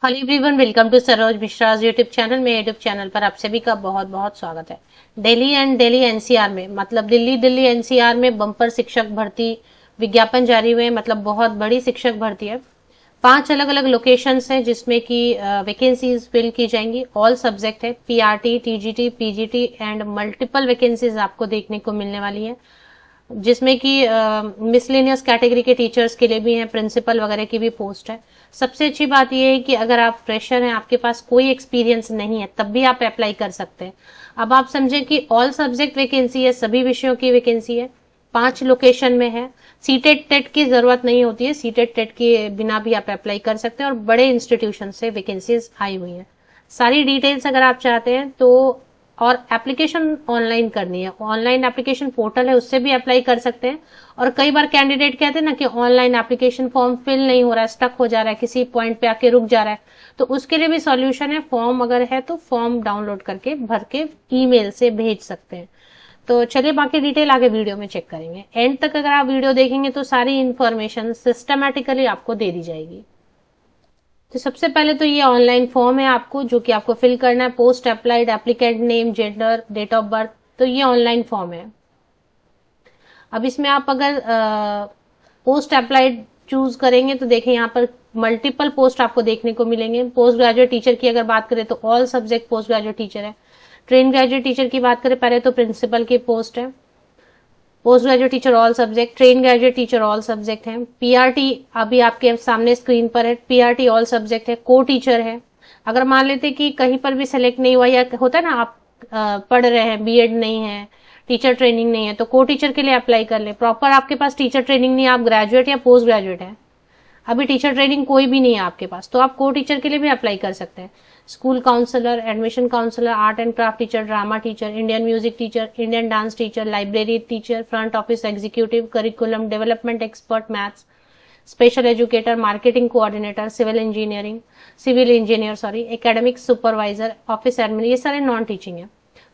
Hello everyone, welcome to Saroj Mishra YouTube channel. मेरे YouTube channel पर आप सभी का बहुत बहुत स्वागत है। दिल्ली एनसीआर में मतलब दिल्ली एनसीआर में बम्पर शिक्षक भर्ती विज्ञापन जारी हुए। मतलब बहुत बड़ी शिक्षक भर्ती है। 5 अलग अलग लोकेशंस हैं जिसमें कि वैकेंसीज फिल की जाएंगी। ऑल सब्जेक्ट है, PRT, TGT, PGT and multiple vacancies आपको देखने को मिलने वाली है, जिसमें कि मिसलेनियस कैटेगरी के टीचर्स के लिए भी हैं, प्रिंसिपल वगैरह की भी पोस्ट है। सबसे अच्छी बात यह है कि अगर आप फ्रेशर हैं, आपके पास कोई एक्सपीरियंस नहीं है, तब भी आप अप्लाई कर सकते हैं। अब आप समझें कि ऑल सब्जेक्ट वैकेंसी है, सभी विषयों की वैकेंसी है, 5 लोकेशन में है। सीटेट टेट की जरूरत नहीं होती है, सीटेट टेट के बिना भी आप अप्लाई कर सकते हैं और बड़े इंस्टीट्यूशन से वैकेंसीज आई हुई हैं। सारी डिटेल्स अगर आप चाहते हैं तो, और एप्लीकेशन ऑनलाइन करनी है, ऑनलाइन एप्लीकेशन पोर्टल है, उससे भी अप्लाई कर सकते हैं। और कई बार कैंडिडेट कहते हैं ना कि ऑनलाइन एप्लीकेशन फॉर्म फिल नहीं हो रहा है, स्टक हो जा रहा है, किसी पॉइंट पे आके रुक जा रहा है, तो उसके लिए भी सॉल्यूशन है। फॉर्म अगर है तो फॉर्म डाउनलोड करके भर के ईमेल से भेज सकते हैं। तो चलिए बाकी डिटेल आगे वीडियो में चेक करेंगे। एंड तक अगर आप वीडियो देखेंगे तो सारी इंफॉर्मेशन सिस्टमैटिकली आपको दे दी जाएगी। तो सबसे पहले तो ये ऑनलाइन फॉर्म है आपको, जो कि आपको फिल करना है। Post applied, applicant name, gender, date of birth, तो ये ऑनलाइन फॉर्म है। अब इसमें आप अगर पोस्ट अप्लाइड चूज करेंगे तो देखें यहाँ पर मल्टीपल पोस्ट आपको देखने को मिलेंगे। पोस्ट ग्रेजुएट टीचर की अगर बात करें तो all subject post graduate teacher है। ट्रेन ग्रेजुएट टीचर की बात करें पहले तो प्रिंसिपल की पोस्ट है। Post graduate teacher all subject, train graduate teacher all subject है। पीआरटी अभी आपके सामने स्क्रीन पर है, पीआरटी ऑल सब्जेक्ट है। को टीचर है। अगर मान लेते कि कहीं पर भी सेलेक्ट नहीं हुआ, या होता है ना आप पढ़ रहे हैं, बीएड नहीं है, टीचर ट्रेनिंग नहीं है, तो को टीचर के लिए अप्लाई कर ले। प्रॉपर आपके पास टीचर ट्रेनिंग नहीं है, आप ग्रेजुएट या पोस्ट ग्रेजुएट है, अभी टीचर ट्रेनिंग कोई भी नहीं है आपके पास, तो आप को टीचर के लिए भी अप्लाई कर सकते हैं। School counsellor, admission counsellor, art and craft teacher, drama teacher, Indian music teacher, Indian dance teacher, library teacher, front office executive, curriculum development expert, maths, special educator, marketing coordinator, civil engineer sorry, academic supervisor, office admin, ये सारे non teaching है।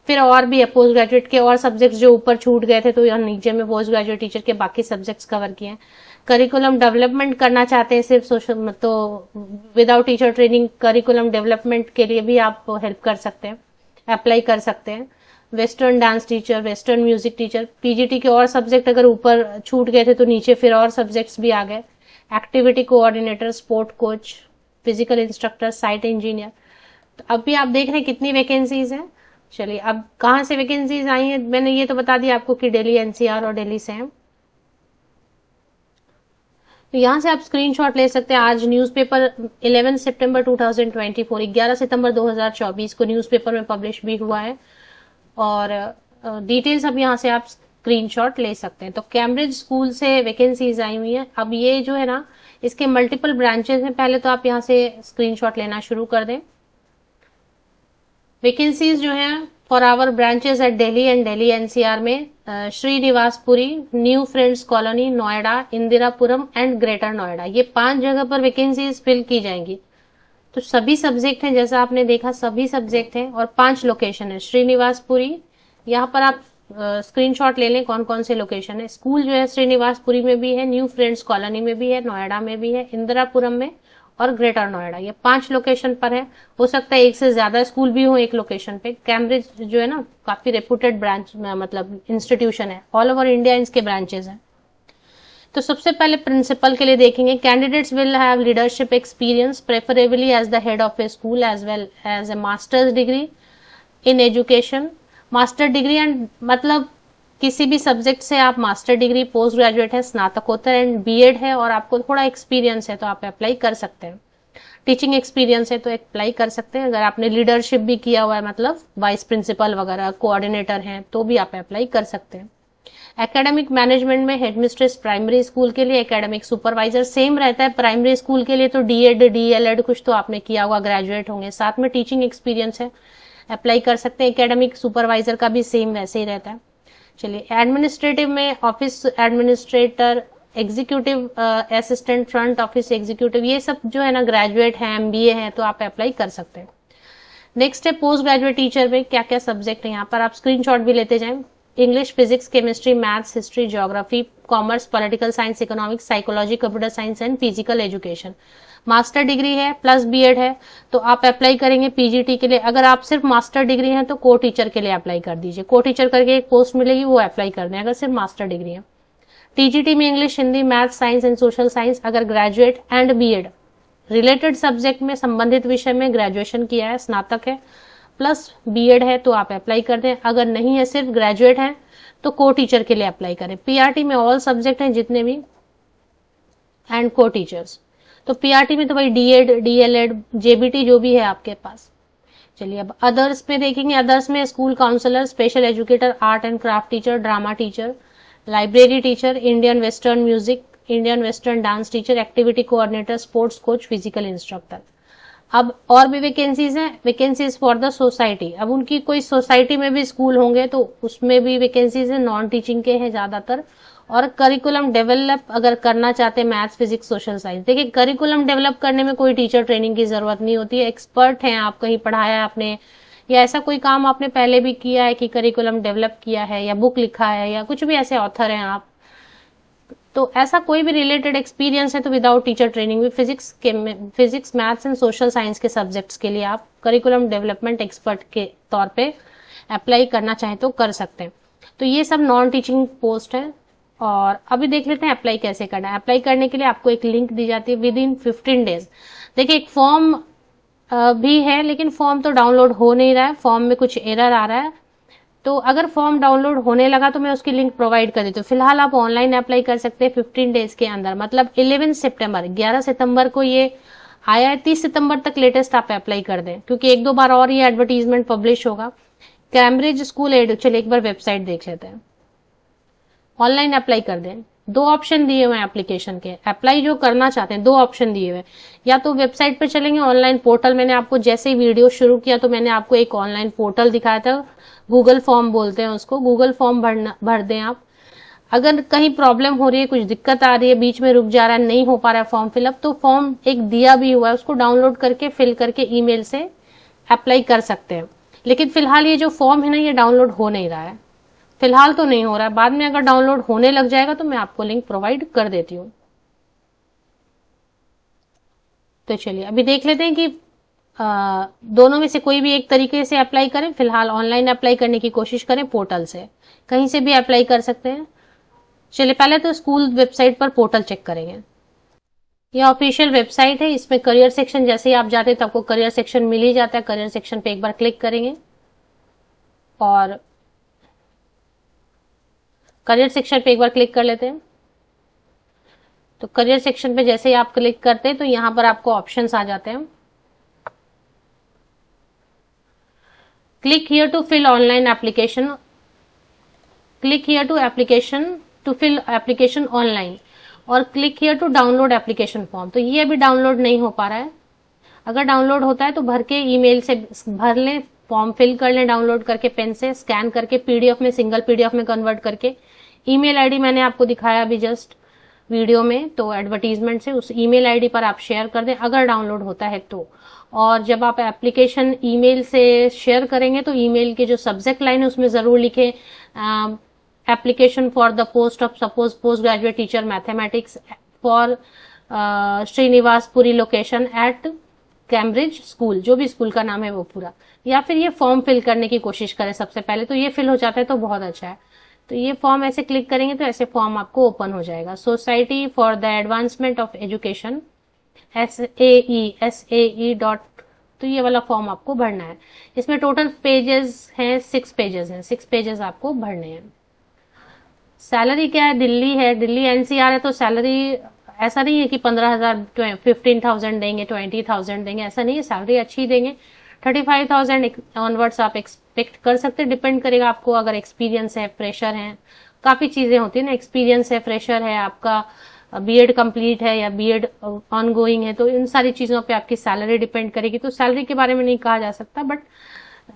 फिर और भी है post graduate के और subjects जो ऊपर छूट गए थे, तो यहाँ नीचे में पोस्ट ग्रेजुएट टीचर के बाकी सब्जेक्ट्स कवर किए हैं। करिकुलम डेवलपमेंट करना चाहते हैं सिर्फ सोशल, तो without teacher training curriculum development के लिए भी आप हेल्प कर सकते हैं, अप्लाई कर सकते हैं। Western dance teacher, western music teacher, PGT के और सब्जेक्ट अगर ऊपर छूट गए थे तो नीचे फिर और सब्जेक्ट्स भी आ गए। Activity coordinator, sport coach, physical instructor, site engineer. तो अभी आप देख रहे हैं कितनी वैकेंसीज हैं। चलिए अब कहाँ से वैकेंसीज आई हैं, मैंने ये तो बता दिया आपको कि दिल्ली एनसीआर और दिल्ली से हैं। तो यहाँ से आप स्क्रीनशॉट ले सकते हैं। आज न्यूज़पेपर 11 सितंबर 2024, 11 सितंबर 2024 को न्यूज़पेपर में पब्लिश भी हुआ है, और डिटेल्स अब यहाँ से आप स्क्रीनशॉट ले सकते हैं। तो कैम्ब्रिज स्कूल से वैकेंसीज आई हुई हैं। अब ये जो है ना, इसके मल्टीपल ब्रांचेस हैं। पहले तो आप यहाँ से स्क्रीनशॉट लेना शुरू कर दें। वैकेंसीज जो हैं for our branches at Delhi and Delhi NCR में Srinivaspuri, New Friends Colony, Noida, Indirapuram and Greater Noida, ये 5 जगह पर वैकेंसीज फिल की जाएंगी। तो सभी सब्जेक्ट हैं, जैसा आपने देखा सभी सब्जेक्ट हैं, और 5 लोकेशन है। श्रीनिवासपुरी, यहाँ पर आप स्क्रीनशॉट ले लें कौन कौन से लोकेशन है। स्कूल जो है श्रीनिवासपुरी में भी है, न्यू फ्रेंड्स कॉलोनी में भी है, नोएडा में भी है, इंदिरापुरम में और ग्रेटर नोएडा, ये 5 लोकेशन पर है। हो सकता है एक से ज्यादा स्कूल भी हो एक लोकेशन पे। कैम्ब्रिज जो है ना, काफी रेपुटेड ब्रांच मतलब इंस्टीट्यूशन है, ऑल ओवर इंडिया इसके ब्रांचेस हैं। तो सबसे पहले प्रिंसिपल के लिए देखेंगे। Candidates will have leadership experience preferably as the head of a school as well as a master's degree in education. Master degree and मतलब किसी भी सब्जेक्ट से आप मास्टर डिग्री, पोस्ट ग्रेजुएट है, स्नातकोत्तर एंड बीएड है, और आपको थोड़ा एक्सपीरियंस है तो आप अप्लाई कर सकते हैं। टीचिंग एक्सपीरियंस है तो अप्लाई कर सकते हैं। अगर आपने लीडरशिप भी किया हुआ है, मतलब वाइस प्रिंसिपल वगैरह, कोऑर्डिनेटर हैं, तो भी आप अप्लाई कर सकते हैं। एकेडमिक मैनेजमेंट में हेडमिस्ट्रेस प्राइमरी स्कूल के लिए, एकेडमिक सुपरवाइजर सेम रहता है। प्राइमरी स्कूल के लिए तो डीएड, डीएलएड कुछ तो आपने किया होगा, ग्रेजुएट होंगे, साथ में टीचिंग एक्सपीरियंस है, अप्लाई कर सकते हैं। एकेडमिक सुपरवाइजर का भी सेम वैसे ही रहता है। चलिए एडमिनिस्ट्रेटिव में office administrator, executive assistant, front office executive, ये सब जो है ना ग्रेजुएट है, एमबीए है, तो आप अप्लाई कर सकते हैं। नेक्स्ट है पोस्ट ग्रेजुएट टीचर में क्या क्या सब्जेक्ट है, यहाँ पर आप स्क्रीनशॉट भी लेते जाएं। English, physics, chemistry, maths, history, geography, commerce, political science, economics, psychology, computer science and physical education. Master degree है प्लस बीएड है तो आप अप्लाई करेंगे पीजीटी के लिए। अगर आप सिर्फ मास्टर डिग्री है तो को टीचर के लिए अप्लाई कर दीजिए, को टीचर करके एक पोस्ट मिलेगी, वो अप्लाई कर दें अगर सिर्फ मास्टर डिग्री है। टीजीटी में English, Hindi, math, science and social science अगर graduate and BEd related subject में संबंधित विषय में ग्रेजुएशन किया है, स्नातक है प्लस बीएड है तो आप अप्लाई कर दें। अगर नहीं है, सिर्फ ग्रेजुएट है तो को टीचर के लिए अप्लाई करें। पीआरटी में ऑल सब्जेक्ट हैं जितने भी एंड को टीचर्स, तो पीआरटी में तो भाई डीएड, डीएलएड, जेबीटी जो भी है आपके पास। चलिए अब अदर्स में देखेंगे। अदर्स में school counsellor, special educator, art and craft teacher, drama teacher, library teacher, Indian western music, Indian western dance teacher, activity coordinator, sports coach, physical instructor. अब और भी वैकेंसीज हैं, वैकेंसीज फॉर द सोसाइटी। अब उनकी कोई society में भी school होंगे तो उसमें भी वैकेंसीज है, नॉन टीचिंग के हैं ज्यादातर। और करिकुलम डेवलप अगर करना चाहते हैं मैथ्स, फिजिक्स, सोशल साइंस, देखिए करिकुलम डेवलप करने में कोई टीचर ट्रेनिंग की जरूरत नहीं होती है। एक्सपर्ट हैं आप, कहीं पढ़ाया आपने या ऐसा कोई काम आपने पहले भी किया है कि करिकुलम डेवलप किया है या बुक लिखा है या कुछ भी ऐसे ऑथर हैं आप, तो ऐसा कोई भी रिलेटेड एक्सपीरियंस है तो विदाउट टीचर ट्रेनिंग भी physics, maths and social science के सब्जेक्ट्स के लिए आप करिकुलम डेवलपमेंट एक्सपर्ट के तौर पे अप्लाई करना चाहें तो कर सकते हैं। तो ये सब नॉन टीचिंग पोस्ट है। और अभी देख लेते हैं अप्लाई कैसे करना है। अप्लाई करने के लिए आपको एक लिंक दी जाती है विद इन 15 डेज। देखिए एक फॉर्म भी है लेकिन फॉर्म तो डाउनलोड हो नहीं रहा है, फॉर्म में कुछ एरर आ रहा है। तो अगर फॉर्म डाउनलोड होने लगा तो मैं उसकी लिंक प्रोवाइड कर देती हूँ। फिलहाल आप ऑनलाइन अप्लाई कर सकते हैं 15 डेज के अंदर, मतलब 11 सितंबर, 11 सितंबर को ये आया है, 30 सितंबर तक लेटेस्ट आप अप्लाई कर दें क्योंकि एक दो बार और ये एडवर्टीजमेंट पब्लिश होगा। कैम्ब्रिज स्कूल एड, चलिए एक बार वेबसाइट देख लेते हैं। ऑनलाइन अप्लाई कर दें। दो ऑप्शन दिए हुए हैं एप्लीकेशन के, अप्लाई जो करना चाहते हैं दो ऑप्शन दिए हुए हैं। या तो वेबसाइट पे चलेंगे, ऑनलाइन पोर्टल, मैंने आपको जैसे ही वीडियो शुरू किया तो मैंने आपको एक ऑनलाइन पोर्टल दिखाया था, गूगल फॉर्म बोलते हैं उसको, गूगल फॉर्म भर दें आप। अगर कहीं प्रॉब्लम हो रही है, कुछ दिक्कत आ रही है, बीच में रुक जा रहा है, नहीं हो पा रहा है फॉर्म फिलअप, तो फॉर्म एक दिया भी हुआ है, उसको डाउनलोड करके फिल करके ईमेल से अप्लाई कर सकते हैं। लेकिन फिलहाल ये जो फॉर्म है ना, ये डाउनलोड हो नहीं रहा है, फिलहाल तो नहीं हो रहा है। बाद में अगर डाउनलोड होने लग जाएगा तो मैं आपको लिंक प्रोवाइड कर देती हूँ। तो चलिए अभी देख लेते हैं कि दोनों में से कोई भी एक तरीके से अप्लाई करें। फिलहाल ऑनलाइन अप्लाई करने की कोशिश करें, पोर्टल से, कहीं से भी अप्लाई कर सकते हैं। चलिए पहले तो स्कूल वेबसाइट पर पोर्टल चेक करेंगे। ये ऑफिशियल वेबसाइट है, इसमें करियर सेक्शन, जैसे ही आप जाते हैं तो आपको करियर सेक्शन मिल ही जाता है। करियर सेक्शन पे एक बार क्लिक करेंगे और करियर सेक्शन पे एक बार क्लिक कर लेते हैं। तो करियर सेक्शन पे जैसे ही आप क्लिक करते हैं तो यहां पर आपको ऑप्शंस आ जाते हैं। Click here to fill online application, click here to application to fill application online, और click here to download application form. तो ये अभी डाउनलोड नहीं हो पा रहा है। अगर डाउनलोड होता है तो भर के ईमेल से भर लें, फॉर्म फिल कर लें डाउनलोड करके, पेन से स्कैन करके पीडीएफ में, सिंगल पीडीएफ में कन्वर्ट करके। ईमेल आईडी मैंने आपको दिखाया अभी जस्ट वीडियो में, तो एडवर्टीजमेंट से उस ईमेल आईडी पर आप शेयर कर दें अगर डाउनलोड होता है तो। और जब आप एप्लीकेशन ईमेल से शेयर करेंगे तो ईमेल के जो सब्जेक्ट लाइन है उसमें जरूर लिखें application for the post of suppose post graduate teacher mathematics for Srinivaspuri location at Cambridge school, जो भी स्कूल का नाम है वो पूरा। या फिर ये फॉर्म फिल करने की कोशिश करें सबसे पहले, तो ये फिल हो जाता है तो बहुत अच्छा है। तो ये फॉर्म ऐसे क्लिक करेंगे तो ऐसे फॉर्म आपको ओपन हो जाएगा। Society for the advancement of education SAE dot, तो ये वाला फॉर्म आपको भरना है। इसमें टोटल पेजेस हैं, 6 पेजेस हैं, 6 पेजेस आपको भरने हैं। सैलरी क्या है, दिल्ली है, दिल्ली NCR है, तो सैलरी ऐसा नहीं है कि 15,000 15,000 देंगे, 20,000 देंगे, ऐसा नहीं है। सैलरी अच्छी देंगे, 35,000 ऑनवर्ड्स आप एक्सपेक्ट कर सकते हैं। डिपेंड करेगा आपको, अगर एक्सपीरियंस है, फ्रेशर है, काफी चीजें होती है ना, एक्सपीरियंस है, फ्रेशर है, आपका बीएड कंप्लीट है या बीएड ऑनगोइंग है, तो इन सारी चीजों पे आपकी सैलरी डिपेंड करेगी। तो सैलरी के बारे में नहीं कहा जा सकता, बट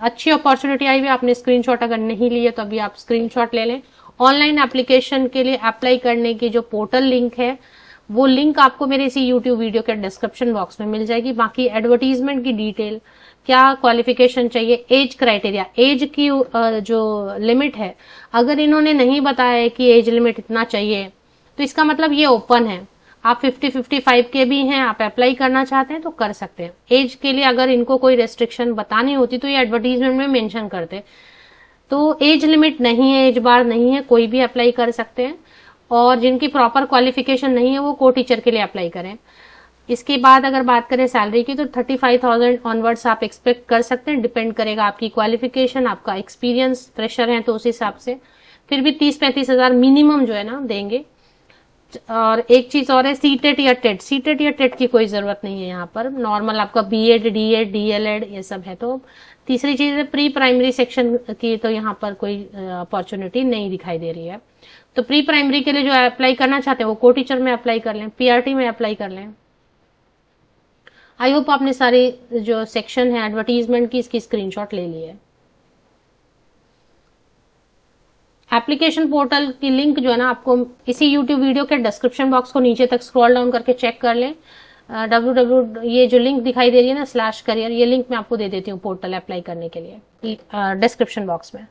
अच्छी अपॉर्चुनिटी आई हुई, आपने स्क्रीनशॉट अगर नहीं लिए तो अभी आप स्क्रीनशॉट ले लें। ऑनलाइन एप्लीकेशन के लिए अप्लाई करने की जो पोर्टल लिंक है, वो लिंक आपको मेरे इसी यूट्यूब वीडियो के डिस्क्रिप्शन बॉक्स में मिल जाएगी। बाकी एडवर्टीजमेंट की डिटेल, क्या क्वालिफिकेशन चाहिए, एज क्राइटेरिया, एज की जो लिमिट है, अगर इन्होंने नहीं बताया है कि एज लिमिट इतना चाहिए तो इसका मतलब ये ओपन है। आप 50-55 के भी हैं, आप अप्लाई करना चाहते हैं तो कर सकते हैं। एज के लिए अगर इनको कोई रेस्ट्रिक्शन बतानी होती तो ये एडवर्टीजमेंट में मेंशन करते। तो एज लिमिट नहीं है, एज बार नहीं है, कोई भी अप्लाई कर सकते हैं। और जिनकी प्रॉपर क्वालिफिकेशन नहीं है वो को टीचर के लिए अप्लाई करें। इसके बाद अगर बात करें सैलरी की तो 35,000 ऑनवर्ड्स आप एक्सपेक्ट कर सकते हैं। डिपेंड करेगा आपकी क्वालिफिकेशन, आपका एक्सपीरियंस, फ्रेशर है तो उस हिसाब से। फिर भी 30-35 हजार मिनिमम जो है ना देंगे। और एक चीज और है, सीटेट या टेट। सीटेट या टेट की कोई जरूरत नहीं है यहाँ पर, नॉर्मल आपका बीएड, डीएड, डीएलएड ये सब है। तो तीसरी चीज है प्री प्राइमरी सेक्शन की, तो यहाँ पर कोई अपॉर्चुनिटी नहीं दिखाई दे रही है। तो प्री प्राइमरी के लिए जो अप्लाई करना चाहते हैं वो को टीचर में अप्लाई कर लें, पीआरटी में अप्लाई कर लें। आई होप आपने सारी जो सेक्शन है एडवर्टीजमेंट की इसकी स्क्रीनशॉट ले ली है। एप्लीकेशन पोर्टल की लिंक जो है ना आपको इसी यूट्यूब वीडियो के डिस्क्रिप्शन बॉक्स को नीचे तक स्क्रॉल डाउन करके चेक कर लें। www ये जो लिंक दिखाई दे रही है ना /career, ये लिंक मैं आपको दे देती हूँ पोर्टल अप्लाई करने के लिए डिस्क्रिप्शन बॉक्स में।